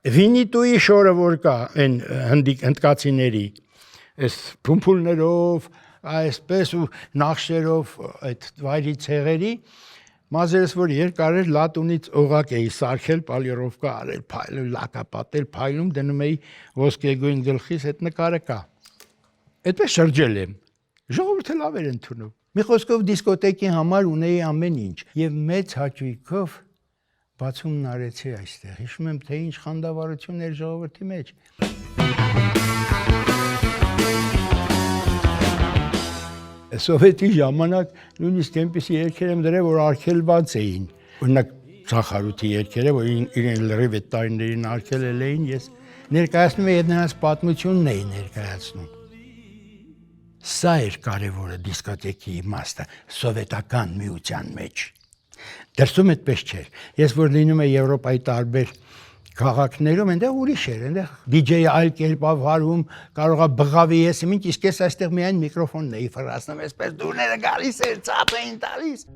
Վինիտուի շորը որ կա այն հնդկացիների այս փումփուլներով, այսպես ու նախշերով այդ վայրի ցեղերի մազերս որ երկար էր լատունից օղակ էի սարքել պալիրովկա արել փայլել լակապատել փայլում դնում էի ոսկեգույն գլխիս այդ նկարը կա այդպես շրջել եմ ժողովուրդը լավ էր ընդունում մի խոսքով դիսկոտեկի համար ունեի ամեն ինչ եւ մեծ հաճույքով բացումն արեցի այստեղ հիշում եմ թե ինչ խանդավառություն էր ժողովրդի մեջ Սովետի ժամանակ նույնիսկ այնպիսի երգեր եմ դրել, որ արգելված էին։ Օրինակ Սախարութի երգերը, որ իրեն լրիվ այդ տարիներին արգելել էին, ես ներկայացնում եմ նրանց պատմությունն էի ներկայացնում։ Սա էր կարևորը դիսկոտեկի իմաստը սովետական միության մեջ։ Դրսում այդպես չէր։ Ես որ լինում եմ Եվրոպայի տարբեր քաղաքներում այնտեղ ուրիշ էր, այնտեղ DJ-ը այլ կերպով հարում, կարողա բղավի ես, ինչ իսկ ես այստեղ միայն միկրոֆոնն էի ֆռացնում, այսպես դուրները գալիս էր, ցապ էին տալիս։